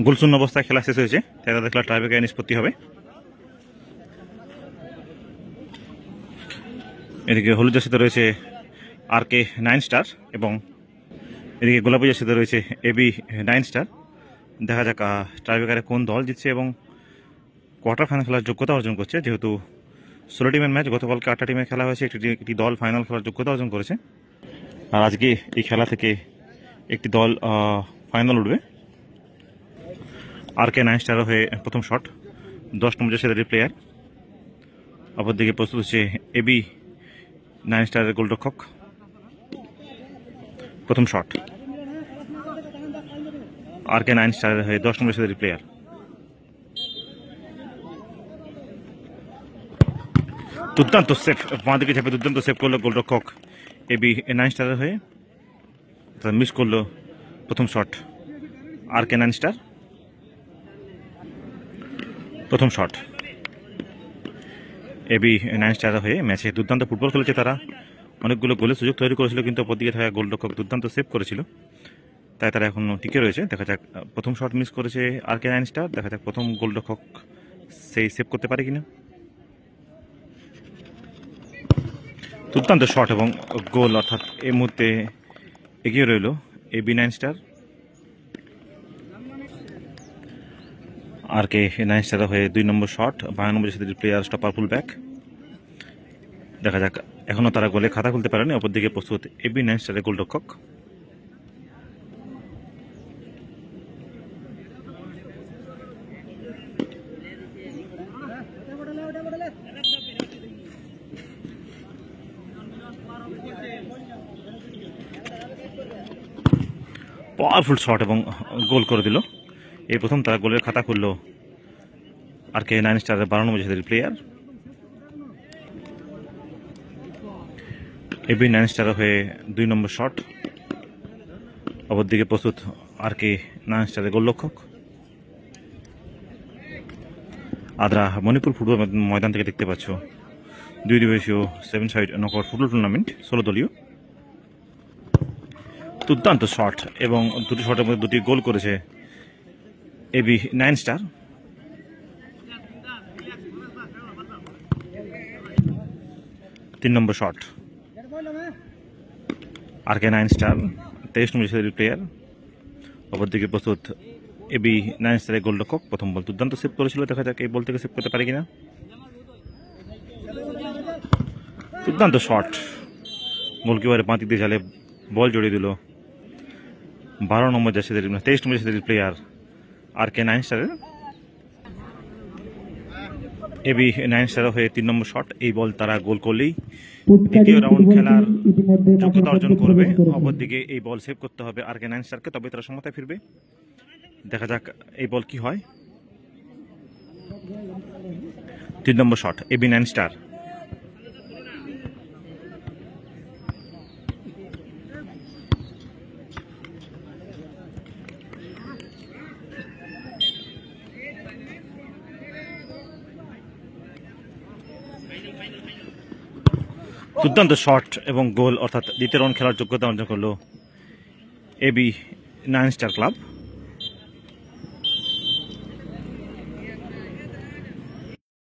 গোলশূন্য অবস্থায় খেলা শেষ হয়েছে, তাদের খেলা টাইব্রেকারে নিষ্পত্তি হবে। এদিকে হলুদ জার্সিতে রয়েছে RK 9 স্টার এবং এদিকে গোলাপি জার্সিতে রয়েছে AB 9 স্টার। দেখা যাক টাইব্রেকারে কোন দল জিতছে এবং কোয়ার্টার ফাইনাল খেলার যোগ্যতা অর্জন করছে। যেহেতু 16 টিমের ম্যাচ, গতকালকে 8টা টিমে খেলা হয়েছে, একটি দল ফাইনাল খেলার যোগ্যতা অর্জন করেছে। আর আজকে এই খেলা থেকে একটি দল ফাইনাল উঠবে। RK 9 স্টারের হয়ে প্রথম শট 10 নম্বর জার্সির প্লেয়ার। অপরদিকে প্রস্তুত হচ্ছে AB 9 স্টারের গোলরক্ষক। প্রথম শট RK 9 স্টারের হয়ে 10 নম্বর জার্সির প্লেয়ার। দুর্দান্ত সেভ, বাঁ দিকে ঝাঁপে দুর্দান্ত সেভ করলো গোলরক্ষক AB 9 স্টারের হয়ে, মিস করলো প্রথম শট RK 9 স্টার। প্রথম শট AB 9 স্টারের হয়ে। ম্যাচে দুর্দান্ত ফুটবল খেলেছে তারা, অনেকগুলো গোলের সুযোগ তৈরি করেছিল, কিন্তু অপরদিকে থাকা গোলরক্ষক দুর্দান্ত সেভ করেছিল, তাই তারা এখন টিকে রয়েছে। দেখা যাক, প্রথম শট মিস করেছে RK 9 স্টার, দেখা যাক প্রথম গোলরক্ষক সেই সেভ করতে পারে কিনা। দুর্দান্ত শট এবং গোল, অর্থাৎ এই মুহূর্তে এগিয়ে রইল AB 9 স্টার। RK 9 স্টার হয়ে 2 নম্বর শট, 52 নম্বর জার্সির প্লেয়ার স্টপার ফুল ব্যাক। দেখা যাক, এখনো তারা গোলে খাতা খুলতে পারেনি। অপরদিকে প্রস্তুত AB 9 স্টারের গোলরক্ষক। পাওয়ারফুল শট এবং গোল করে দিল। এই প্রথম তারা গোলের খাতা খুলল RK 9 স্টারের 12 নম্বর জার্সির প্লেয়ার। AB 9 স্টার হয়ে 2 নম্বর শট। অপরদিকে প্রস্তুত RK 9 স্টারের গোলরক্ষক। আদ্রা মণিপুর ফুটবল ময়দান থেকে দেখতে পাচ্ছ 2 দিবসীয় 7 সাইড নকআউট ফুটবল টুর্নামেন্ট 16 দলীয়। দুর্দান্ত শট এবং দুটি শটের মধ্যে দুটি গোল করেছে AB 9 স্টার। তিন নম্বর শট RK 9 স্টার, 23 নম্বর জার্সির প্লেয়ার। অপরদিকে প্রস্তুত AB 9 স্টারের গোলরক্ষক। প্রথম বল দুর্দান্ত সেভ করেছিল, দেখা যাক এই বল থেকে সেভ করতে পারে কিনা। দুর্দান্ত শট, গোলকিপারের বাঁ দিক দিয়ে জালে বল জড়িয়ে দিল 12 নম্বর জার্সির 23 নম্বর জার্সির প্লেয়ার RK 9 স্টারের। AB 9 স্টার হয়ে 3 নম্বর শট। এই বল তারা গোল করলেই দ্বিতীয় রাউন্ড খেলার যোগ্যতা অর্জন করবে। অপরদিকে এই বল সেভ করতে হবে RK 9 স্টারকে, তবে তারা সমতায় ফিরবে। দেখা যাক এই বল কি হয়। 3 নম্বর শট AB 9 স্টার। দুর্দান্ত শট এবং গোল, অর্থাৎ দ্বিতীয় রাউন্ড খেলার যোগ্যতা অর্জন করলো AB 9 স্টার ক্লাব।